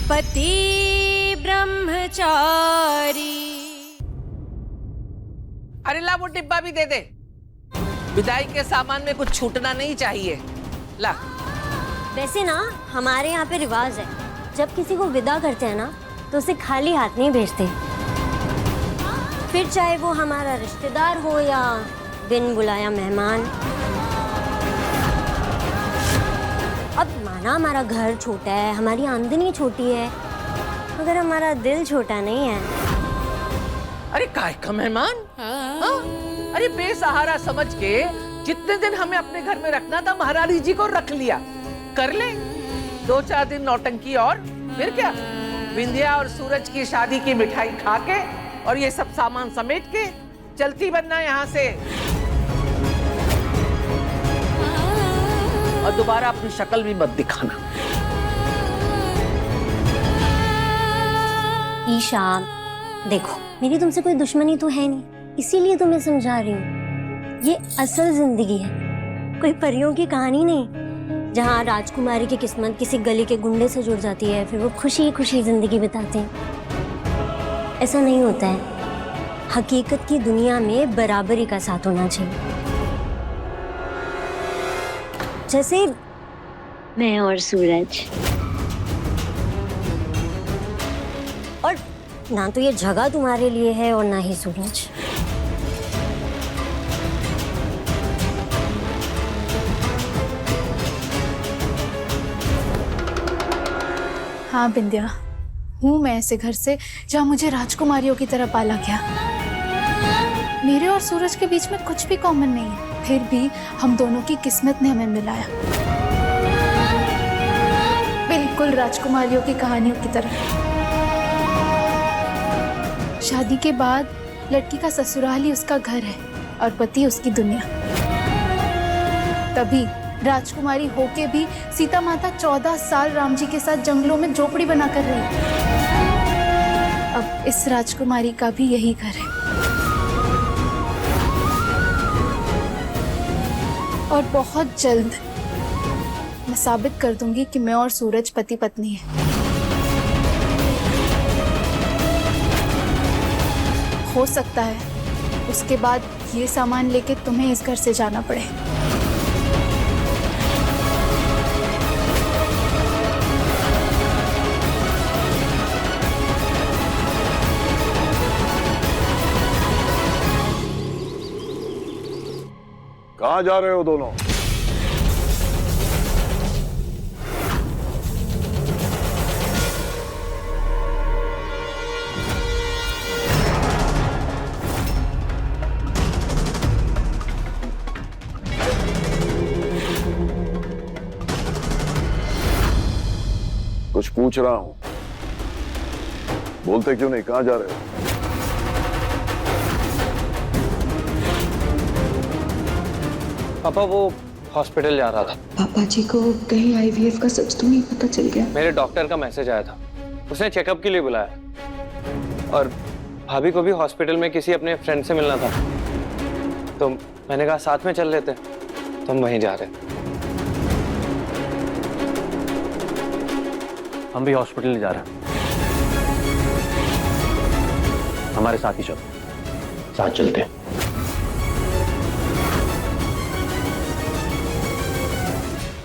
पति ब्रह्मचारी। अरे ला वो डिब्बा भी दे दे, विदाई के सामान में कुछ छूटना नहीं चाहिए। ला। वैसे ना हमारे यहाँ पे रिवाज है, जब किसी को विदा करते हैं ना तो उसे खाली हाथ नहीं भेजते, फिर चाहे वो हमारा रिश्तेदार हो या बिन बुलाया मेहमान। अब माना हमारा घर छोटा है, हमारी आमदनी छोटी है, मगर हमारा दिल छोटा नहीं है। अरे काय का मेहमान? हाँ? अरे बेसहारा समझ के जितने दिन हमें अपने घर में रखना था महारानी जी को रख लिया। कर ले 2-4 दिन नौटंकी और फिर क्या, विंध्या और सूरज की शादी की मिठाई खा के और ये सब सामान समेट के चलती बनना यहाँ से। और दोबारा अपनी शक्ल भी मत दिखाना। ईशा देखो, मेरी तुमसे कोई दुश्मनी तो है नहीं, इसीलिए तो मैं समझा रही हूँ। ये असल जिंदगी है, कोई परियों की कहानी नहीं जहाँ राजकुमारी की किस्मत किसी गली के गुंडे से जुड़ जाती है, फिर वो खुशी खुशी जिंदगी बिताते हैं। ऐसा नहीं होता है। हकीकत की दुनिया में बराबरी का साथ होना चाहिए। जैसे मैं और सूरज, और ना तो ये जगह तुम्हारे लिए है और ना ही सूरज। हाँ बिंदिया, हूँ मैं ऐसे घर से जहाँ मुझे राजकुमारियों की तरह पाला गया। मेरे और सूरज के बीच में कुछ भी कॉमन नहीं है, फिर भी हम दोनों की किस्मत ने हमें मिलाया, बिल्कुल राजकुमारियों की कहानियों की तरह। शादी के बाद लड़की का ससुराल ही उसका घर है और पति उसकी दुनिया। तभी राजकुमारी होके भी सीता माता 14 साल राम जी के साथ जंगलों में झोपड़ी बना कर रही। अब इस राजकुमारी का भी यही घर है और बहुत जल्द मैं साबित कर दूंगी कि मैं और सूरज पति पत्नी हैं। हो सकता है उसके बाद ये सामान लेके तुम्हें इस घर से जाना पड़े। कहाँ जा रहे हो दोनों? कुछ पूछ रहा हूं, बोलते क्यों नहीं? कहाँ जा रहे हो? पापा वो हॉस्पिटल जा रहा था। पापा जी को कहीं आईवीएफ का सच तो नहीं पता चल गया? मेरे डॉक्टर का मैसेज आया था, उसने चेकअप के लिए बुलाया और भाभी को भी हॉस्पिटल में किसी अपने फ्रेंड से मिलना था, तो मैंने कहा साथ में चल लेते, तो हम वहीं जा रहे। हम भी हॉस्पिटल जा रहे हैं, हमारे साथ ही चलो, साथ चलते हैं।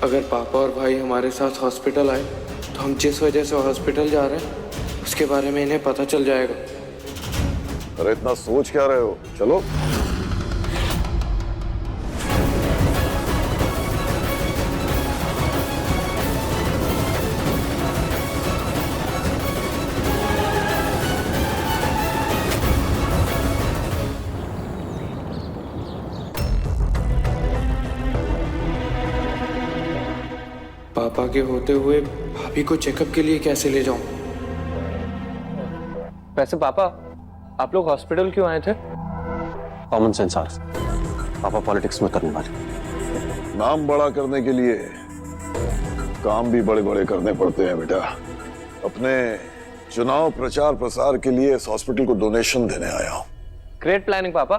अगर पापा और भाई हमारे साथ हॉस्पिटल आए तो हम जिस वजह से हॉस्पिटल जा रहे हैं उसके बारे में इन्हें पता चल जाएगा। अरे इतना सोच क्या रहे हो? चलो। पापा के होते हुए भाभी को चेकअप के लिए कैसे ले जाऊं? वैसे पापा आप लोग हॉस्पिटल क्यों आए थे? कॉमन सेंस आर्स, पापा पॉलिटिक्स में करने वाले। नाम बड़ा करने के लिए काम भी बड़े बड़े करने पड़ते हैं बेटा। अपने चुनाव प्रचार प्रसार के लिए इस हॉस्पिटल को डोनेशन देने आया हूँ। ग्रेट प्लानिंग पापा,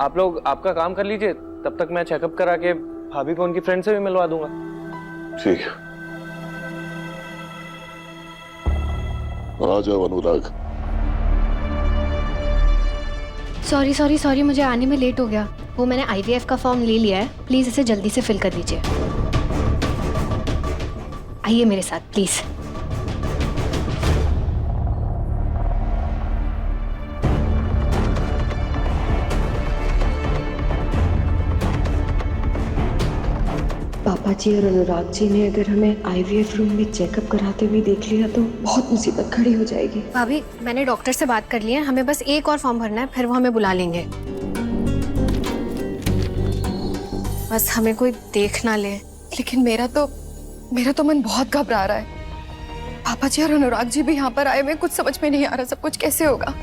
आप लोग आपका काम कर लीजिए, तब तक मैं चेकअप करा के भाभी को उनकी फ्रेंड से भी मिलवा दूंगा। ठीक है। आ जाओ अनुराग। सॉरी मुझे आने में लेट हो गया। वो मैंने आईवीएफ का फॉर्म ले लिया है, प्लीज इसे जल्दी से फिल कर दीजिए। आइए मेरे साथ प्लीज। पापा जी और अनुराग जी ने अगर हमें आईवीएफ रूम में चेकअप कराते हुए देख लिया तो बहुत मुसीबत खड़ी हो जाएगी। भाभी मैंने डॉक्टर से बात कर ली है, हमें बस एक और फॉर्म भरना है, फिर वो हमें बुला लेंगे। बस हमें कोई देख ना ले। लेकिन मेरा तो मन बहुत घबरा रहा है। पापा जी और अनुराग जी भी यहाँ पर आए हुए, कुछ समझ में नहीं आ रहा सब कुछ कैसे होगा।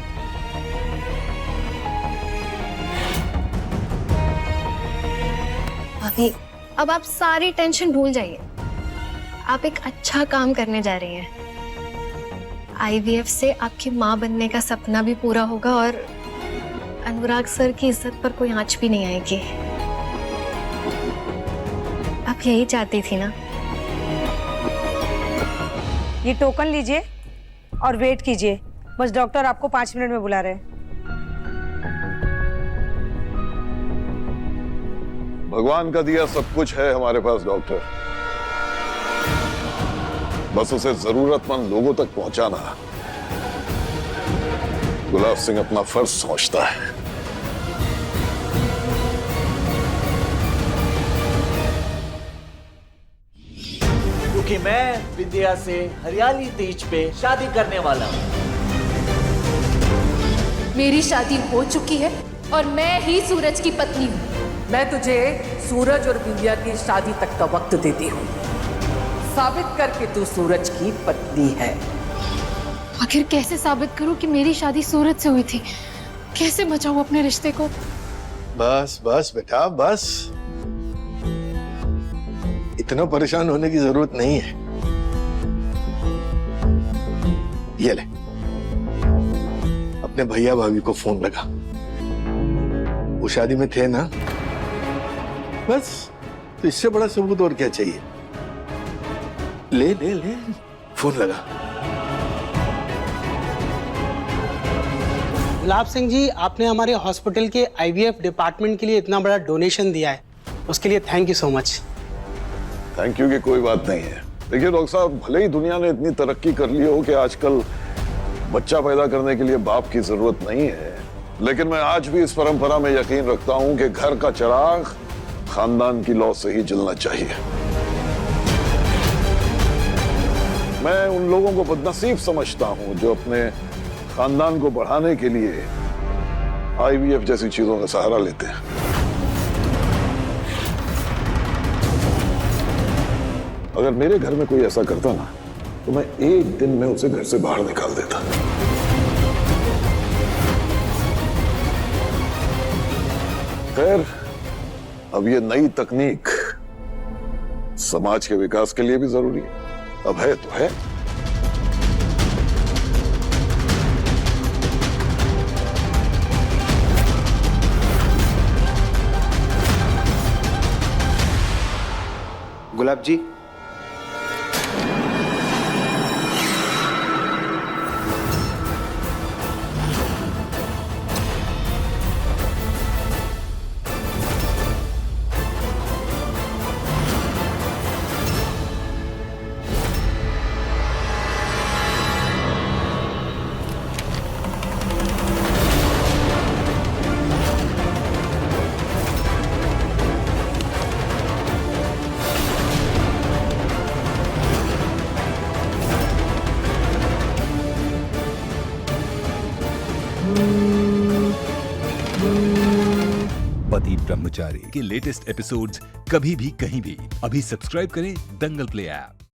भाभी अब आप सारी टेंशन भूल जाइए। आप एक अच्छा काम करने जा रही हैं। आईवीएफ से आपकी माँ बनने का सपना भी पूरा होगा और अनुराग सर की इज्जत पर कोई आंच भी नहीं आएगी। आप यही चाहती थी ना? ये टोकन लीजिए और वेट कीजिए, बस डॉक्टर आपको 5 मिनट में बुला रहे हैं। भगवान का दिया सब कुछ है हमारे पास डॉक्टर, बस उसे जरूरतमंद लोगों तक पहुंचाना गुलाब सिंह अपना फर्ज समझता है। क्योंकि मैं विद्या से हरियाली तीज पे शादी करने वाला हूँ। मेरी शादी हो चुकी है और मैं ही सूरज की पत्नी हूँ। मैं तुझे सूरज और विद्या की शादी तक का वक्त देती हूँ, साबित करके तू सूरज की पत्नी है। आखिर कैसे साबित करूं कि मेरी शादी सूरज से हुई थी? कैसे बचाऊं अपने रिश्ते को? बस बस बेटा बस, इतना परेशान होने की जरूरत नहीं है। ये ले, अपने भैया भाभी को फोन लगा, वो शादी में थे ना, बस तो इससे बड़ा सबूत और क्या चाहिए। ले ले ले फोन लगा। गुलाब सिंह जी, आपने हमारे हॉस्पिटल के आईवीएफ डिपार्टमेंट के लिए इतना बड़ा डोनेशन दिया है, उसके लिए thank you so much. Thank you की कोई बात नहीं है। देखिए डॉक्टर साहब, भले ही दुनिया ने इतनी तरक्की कर ली हो कि आजकल बच्चा पैदा करने के लिए बाप की जरूरत नहीं है, लेकिन मैं आज भी इस परंपरा में यकीन रखता हूं कि घर का चिराग खानदान की लौ से ही जलना चाहिए। मैं उन लोगों को बदनसीब समझता हूं जो अपने खानदान को बढ़ाने के लिए आईवीएफ जैसी चीजों का सहारा लेते हैं। अगर मेरे घर में कोई ऐसा करता ना तो मैं एक दिन में उसे घर से बाहर निकाल देता। खैर, अब ये नई तकनीक समाज के विकास के लिए भी जरूरी है। अब है तो है। गुलाब जी, पति ब्रह्मचारी के लेटेस्ट एपिसोड्स कभी भी कहीं भी अभी सब्सक्राइब करें दंगल प्ले ऐप।